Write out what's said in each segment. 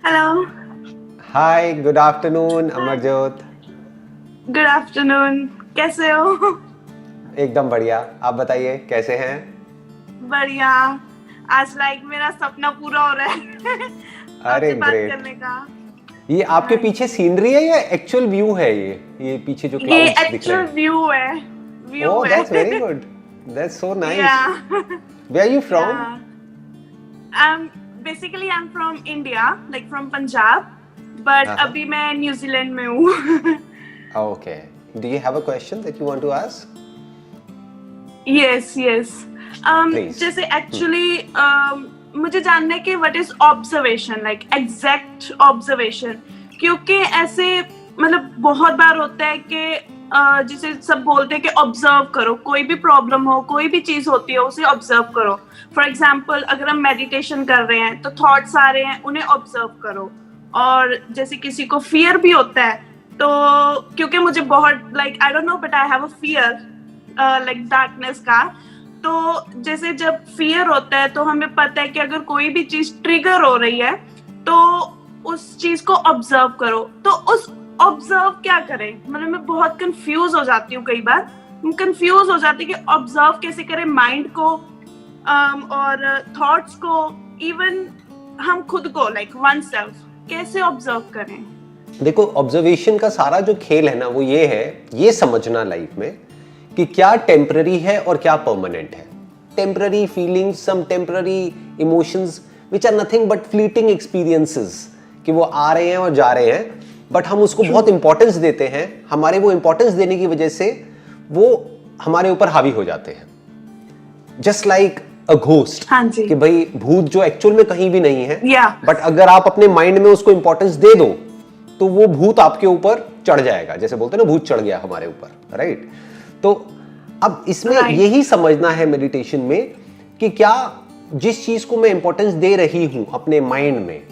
Hello. Hi, good afternoon Amarjot. Good afternoon. कैसे हो? एकदम बढ़िया। आप बताइए कैसे हैं? बढ़िया। आज मेरा सपना पूरा हो रहा है अरे आपसे बात ग्रेट। करने का। ये आपके हाँ पीछे जी। सीनरी है या एक्चुअल व्यू है? ये पीछे जो ये क्लाउड्स दिख रहे एक्चुअल हैं। व्यू है। व्यू ओह, है that's very good. That's so या नाइस। वेयर आर यू या from? I am from India, like from Punjab, but हाँ। अभी मैं न्यूजीलैंड में हूँ okay. Do you have a question that you want to ask? Yes yes. Please. जैसे actually मुझे जानना है कि what is observation, like exact observation. क्योंकि ऐसे बहुत बार होता है कि जिसे सब बोलते हैं कि ऑब्जर्व करो, कोई भी प्रॉब्लम हो, कोई भी चीज होती है उसे ऑब्जर्व करो। फॉर एग्जाम्पल, अगर हम मेडिटेशन कर रहे हैं तो थॉट्स आ रहे हैं, उन्हें ऑब्जर्व करो। और जैसे किसी को फियर भी होता है, तो क्योंकि मुझे बहुत I don't know but I have a fear like darkness का। तो जैसे जब फियर होता है तो हमें पता है कि अगर कोई भी चीज ट्रिगर हो रही है तो उस चीज को ऑब्जर्व करो। तो उस ऑब्जर्व क्या करें, मैं बहुत कंफ्यूज हो जाती हूँ कई बार। कंफ्यूज हो जाती हूँ कि ऑब्जर्व कैसे करें माइंड को, और थॉट्स को, इवन हम खुद को, लाइक वन सेल्फ कैसे ऑब्जर्व करें। देखो, ऑब्जर्वेशन का सारा जो खेल है ना, वो ये है, ये समझना लाइफ में कि क्या टेम्पररी है और क्या परमानेंट है। Temporary feelings, some temporary emotions which are nothing but fleeting experiences, कि वो आ रहे हैं और जा रहे हैं, बट हम उसको बहुत इंपॉर्टेंस देते हैं। हमारे वो इंपॉर्टेंस देने की वजह से वो हमारे ऊपर हावी हो जाते हैं। जस्ट लाइक अ घोस्ट, हाँ जी। कि भाई भूत जो एक्चुअल में कहीं भी नहीं है, या बट अगर आप अपने माइंड में उसको इंपॉर्टेंस दे दो तो वो भूत आपके ऊपर चढ़ जाएगा। जैसे बोलते हैं ना, भूत चढ़ गया हमारे ऊपर, राइट? तो अब इसमें यही समझना है मेडिटेशन में कि क्या जिस चीज को मैं इंपॉर्टेंस दे रही हूं अपने माइंड में,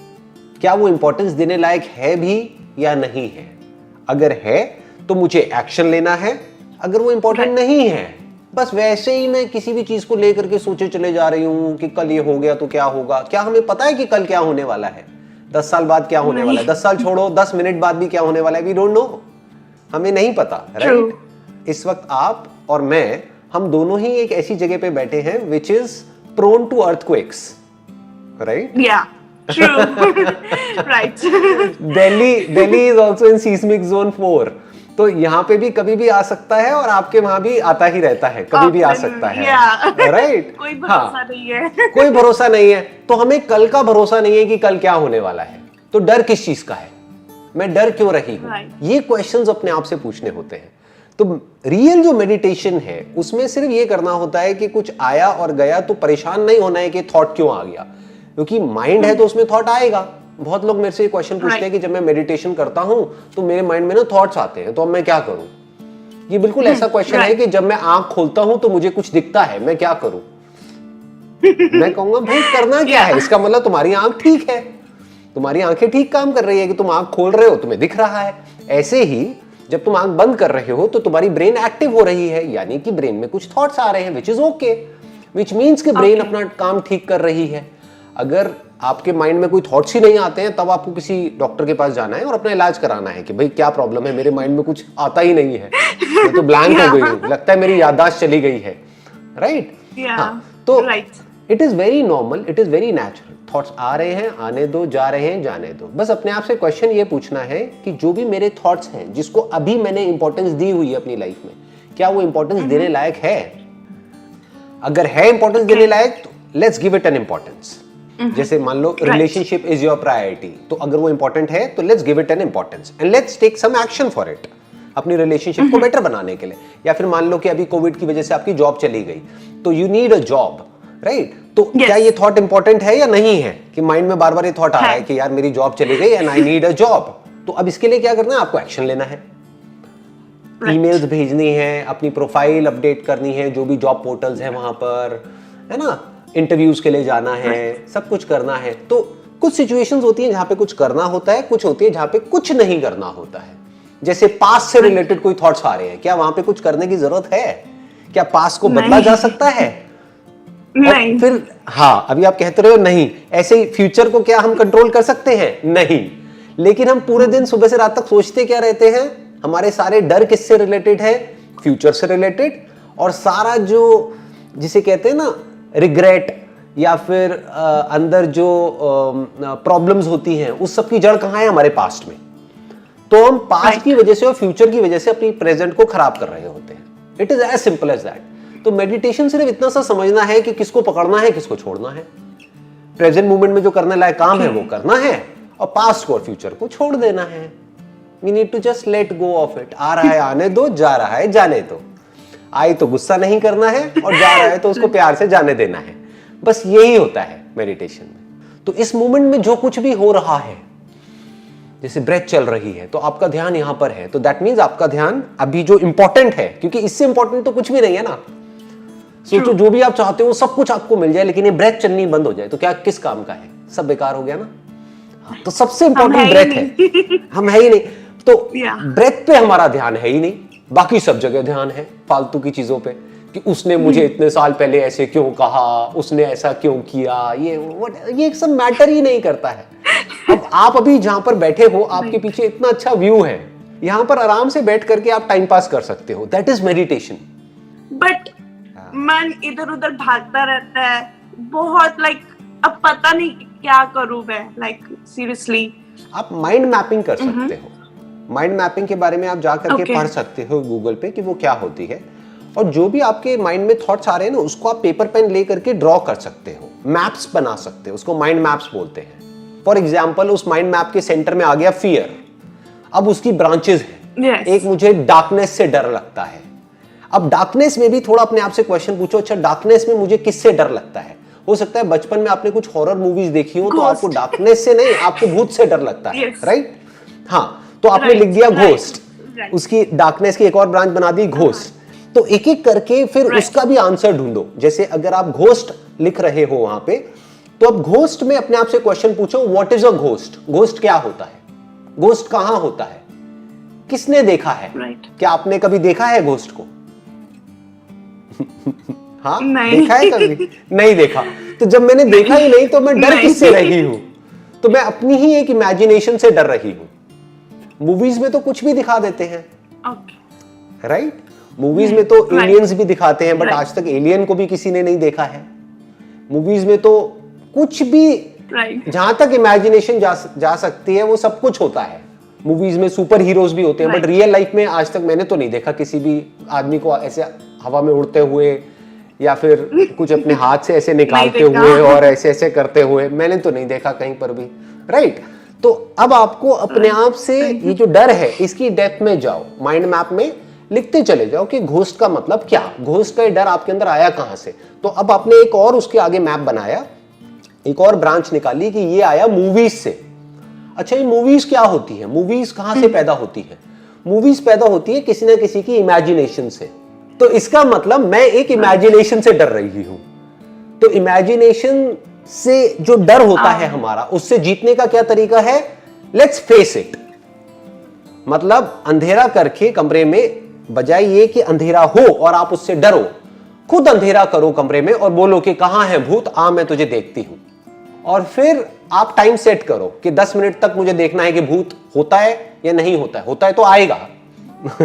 क्या वो इंपॉर्टेंस देने लायक है भी या नहीं है। अगर है तो मुझे एक्शन लेना है। अगर वो इंपॉर्टेंट नहीं है, बस वैसे ही मैं किसी भी चीज को लेकर के सोचे चले जा रही हूं कि कल ये हो गया तो क्या होगा। क्या हमें पता है कि कल क्या होने वाला है? 10 साल बाद क्या होने वाला है? 10 साल छोड़ो, 10 मिनट बाद भी क्या होने वाला है? We don't know. हमें नहीं पता, राइट? इस वक्त आप और मैं, हम दोनों ही एक ऐसी जगह पे बैठे हैं which is prone to earthquakes, right? Yeah true right. Delhi is also in seismic zone 4। तो यहाँ पे भी कभी भी आ सकता है और आपके वहां भी आता ही रहता है, कभी भी आ सकता है, राइट? कोई भरोसा नहीं है। कोई भरोसा नहीं है। तो हमें कल का भरोसा नहीं है कि कल क्या होने वाला है। तो डर किस चीज का है? मैं डर क्यों रही हूं? ये क्वेश्चंस अपने आप से पूछने होते हैं। तो रियल जो मेडिटेशन है उसमें सिर्फ ये करना होता है कि कुछ आया और गया तो परेशान नहीं होना है कि थॉट क्यों आ गया, क्योंकि माइंड है तो उसमें थॉट आएगा। बहुत लोग मेरे से ये क्वेश्चन पूछते हैं कि जब मैं मेडिटेशन करता हूं तो मेरे माइंड में ना थॉट्स आते हैं, तो अब मैं क्या करूं? ये बिल्कुल ऐसा क्वेश्चन है कि जब मैं आंख खोलता हूं तो मुझे कुछ दिखता है, मैं क्या करूं? मैं कहूंगा भाई करना क्या है? इसका मतलब तुम्हारी आंख ठीक है, तुम्हारी आंखें ठीक काम कर रही है कि तुम आंख खोल रहे हो, तुम्हें दिख रहा है। ऐसे ही जब तुम आंख बंद कर रहे हो तो तुम्हारी ब्रेन एक्टिव हो रही है, यानी कि ब्रेन में कुछ थॉट्स आ रहे हैं, which is okay, which means कि ब्रेन अपना काम ठीक कर रही है। अगर आपके माइंड में कोई थॉट्स ही नहीं आते हैं, तब आपको किसी डॉक्टर के पास जाना है और अपना इलाज कराना है कि भाई क्या प्रॉब्लम है, मेरे माइंड में कुछ आता ही नहीं है, मैं तो ब्लैंक हो गई हूं, लगता है मेरी याददाश्त चली गई है, राइट? हाँ, तो it is very normal, it is very natural. Thoughts आ रहे हैं, आने दो, जा रहे हैं, जाने दो। बस अपने आप से क्वेश्चन ये पूछना है कि जो भी मेरे थॉट्स हैं, जिसको अभी मैंने इंपॉर्टेंस दी हुई है अपनी लाइफ में, क्या वो इंपॉर्टेंस देने लायक है? अगर है इंपॉर्टेंस देने लायक तो let's give it an importance. जैसे मान लो रिलेशनशिप इज योर प्रायोरिटी, तो अगर वो इंपॉर्टेंट है तो let's give it an importance and let's take some action for it, अपनी रिलेशनशिप को बेटर बनाने के लिए। या फिर मान लो कि अभी कोविड की वजह से आपकी जॉब चली गई, तो you need a job, right? तो क्या ये थॉट इंपॉर्टेंट है या नहीं है कि माइंड में बार बार ये थॉट आ रहा है कि यार मेरी जॉब चली गई and I need a job? तो अब इसके लिए क्या करना है? आपको एक्शन लेना है, ईमेल्स भेजनी है, अपनी प्रोफाइल अपडेट करनी है, जो भी जॉब पोर्टल्स है वहां पर, है ना, इंटरव्यूज के लिए जाना है, सब कुछ करना है। तो कुछ सिचुएशंस होती हैं जहां पे कुछ करना होता है, कुछ होती है जहां पे कुछ नहीं करना होता है। जैसे पास्ट से रिलेटेड कोई थॉट्स आ रहे हैं, क्या वहां पे कुछ करने की जरूरत है? क्या पास्ट को बदला जा सकता है? नहीं। फिर हाँ, अभी आप कहते रहे हो नहीं, ऐसे ही फ्यूचर को क्या हम कंट्रोल कर सकते हैं? नहीं। लेकिन हम पूरे दिन सुबह से रात तक सोचते क्या रहते हैं? हमारे सारे डर किससे रिलेटेड है? फ्यूचर से रिलेटेड। और सारा जो जिसे कहते हैं ना रिग्रेट या फिर अंदर जो प्रॉब्लम्स होती हैं, उस सब की जड़ कहाँ है? हमारे पास्ट में। तो हम पास्ट की वजह से और फ्यूचर की वजह से अपनी प्रेजेंट को खराब कर रहे होते हैं। It is as simple as that. तो मेडिटेशन सिर्फ इतना सा समझना है कि किसको पकड़ना है, किसको छोड़ना है। प्रेजेंट मोमेंट में जो करने लायक काम है वो करना है, और पास्ट को और फ्यूचर को छोड़ देना है। We need to just let go of it. आ रहा है आने दो, जा रहा है जाने दो। आई तो गुस्सा नहीं करना है, और जा रहा है तो उसको प्यार से जाने देना है। बस यही होता है मेडिटेशन में। तो इस मोमेंट में जो कुछ भी हो रहा है, जैसे ब्रेथ चल रही है, तो आपका ध्यान यहां पर है, तो दैट मीन्स आपका ध्यान अभी जो इंपॉर्टेंट है, क्योंकि इससे इंपॉर्टेंट तो कुछ भी नहीं है ना। सोचो जो भी आप चाहते हो सब कुछ आपको मिल जाए, लेकिन ये ब्रेथ चलनी बंद हो जाए तो क्या किस काम का है? सब बेकार हो गया ना। हाँ, तो सबसे इंपॉर्टेंट ब्रेथ है। हम है ही नहीं, तो ब्रेथ पे हमारा ध्यान है ही नहीं। बाकी सब जगह ध्यान है फालतू की चीजों पे, कि उसने मुझे इतने साल पहले ऐसे क्यों कहा, उसने ऐसा क्यों किया, ये सब मैटर ही नहीं करता है। अब आप अभी जहां पर बैठे हो, आपके पीछे इतना अच्छा व्यू है, यहां पर आराम से बैठ करके आप टाइम पास कर सकते हो। That is meditation. बट मन इधर उधर भागता रहता है बहुत, लाइक अब पता नहीं क्या करूं मैं, लाइक सीरियसली। आप माइंड मैपिंग कर सकते हो। माइंड मैपिंग के बारे में आप जा करके पढ़ सकते हो गूगल पे कि वो क्या होती है। और जो भी आपके माइंड में थॉट्स आ रहे हैं ना, उसको आप पेपर पेन ले करके ड्रॉ कर सकते हो, मैप्स बना सकते हो। उसको माइंड मैप्स बोलते हैं। फॉर एग्जाम्पल, उस माइंड मैप के सेंटर में आ गया फियर। अब उसकी ब्रांचेस हैं। एक मुझे डार्कनेस से डर लगता है। अब डार्कनेस में भी थोड़ा अपने आप से क्वेश्चन पूछो, अच्छा डार्कनेस में मुझे किससे डर लगता है? हो सकता है बचपन में आपने कुछ हॉरर मूवीज देखी हो, तो आपको डार्कनेस से नहीं, आपको भूत से डर लगता है, राइट? हाँ, तो आपने लिख दिया घोस्ट, उसकी डार्कनेस की एक और ब्रांच बना दी घोस्ट। तो एक एक करके फिर उसका भी आंसर ढूंढो। जैसे अगर आप घोस्ट लिख रहे हो वहां पे, तो अब घोस्ट में अपने आप से क्वेश्चन पूछो, what is a ghost? Ghost क्या होता है? घोस्ट कहां होता है? किसने देखा है? क्या आपने कभी देखा है घोस्ट को? हाँ, देखा है कभी? नहीं देखा। तो जब मैंने देखा ही नहीं, तो मैं डर किससे रही हूं? तो मैं अपनी ही एक इमेजिनेशन से डर रही हूं। मूवीज में तो कुछ भी दिखा देते हैं, राइट? मूवीज में तो एलियंस भी दिखाते हैं, बट आज तक एलियन को भी किसी ने नहीं देखा है। मूवीज में तो कुछ भी जहां तक इमेजिनेशन जा सकती है वो सब कुछ होता है। मूवीज में सुपर हीरोज भी होते हैं, बट रियल लाइफ में आज तक मैंने तो नहीं देखा किसी भी आदमी को ऐसे हवा में उड़ते हुए, या फिर कुछ अपने हाथ से ऐसे निकालते हुए और ऐसे ऐसे करते हुए, मैंने तो नहीं देखा कहीं पर भी, राइट? तो अब आपको अपने आप से ये जो डर है, इसकी डेप्थ में जाओ, माइंड मैप में लिखते चले जाओ कि घोस्ट का मतलब क्या, घोस्ट का डर आपके अंदर आया कहां से। तो अब आपने एक और उसके आगे मैप बनाया, एक और ब्रांच निकाली कि ये आया मूवीज से। अच्छा, ये मूवीज क्या होती है? मूवीज कहां से पैदा होती है? मूवीज पैदा होती है किसी ना किसी की इमेजिनेशन से। तो इसका मतलब मैं एक इमेजिनेशन से डर रही हूं। तो इमेजिनेशन से जो डर होता है हमारा, उससे जीतने का क्या तरीका है? Let's face it. मतलब अंधेरा करके कमरे में, बजाय ये कि अंधेरा हो और आप उससे डरो, खुद अंधेरा करो कमरे में और बोलो कि कहां है भूत, आ मैं तुझे देखती हूं। और फिर आप टाइम सेट करो कि 10 मिनट तक मुझे देखना है कि भूत होता है या नहीं होता है। होता है तो आएगा।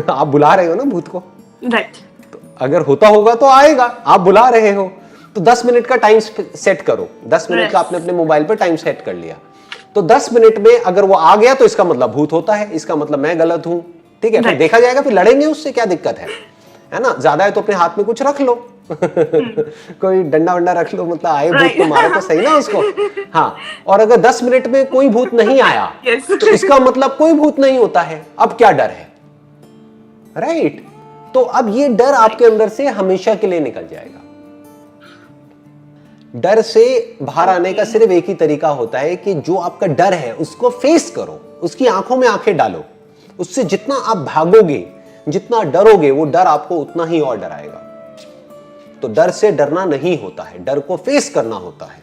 आप बुला रहे हो ना भूत को, राइट? तो अगर होता होगा तो आएगा, आप बुला रहे हो। तो 10 मिनट का टाइम सेट करो। 10 मिनट का आपने अपने मोबाइल पर टाइम सेट कर लिया, तो 10 मिनट में अगर वो आ गया तो इसका मतलब भूत होता है, इसका मतलब मैं गलत हूं, ठीक है? फिर देखा जाएगा, फिर लड़ेंगे उससे, क्या दिक्कत है ना? ज्यादा है तो अपने हाथ में कुछ रख लो। कोई डंडा वंडा रख लो, मतलब आए भूत तो मारो तो सही ना उसको। हाँ, और अगर 10 मिनट में कोई भूत नहीं आया तो इसका मतलब कोई भूत नहीं होता है। अब क्या डर है, राइट? तो अब ये डर आपके अंदर से हमेशा के लिए निकल जाएगा। डर से बाहर आने का सिर्फ एक ही तरीका होता है कि जो आपका डर है उसको फेस करो, उसकी आंखों में आंखें डालो। उससे जितना आप भागोगे, जितना डरोगे, वो डर आपको उतना ही और डराएगा। तो डर से डरना नहीं होता है, डर को फेस करना होता है।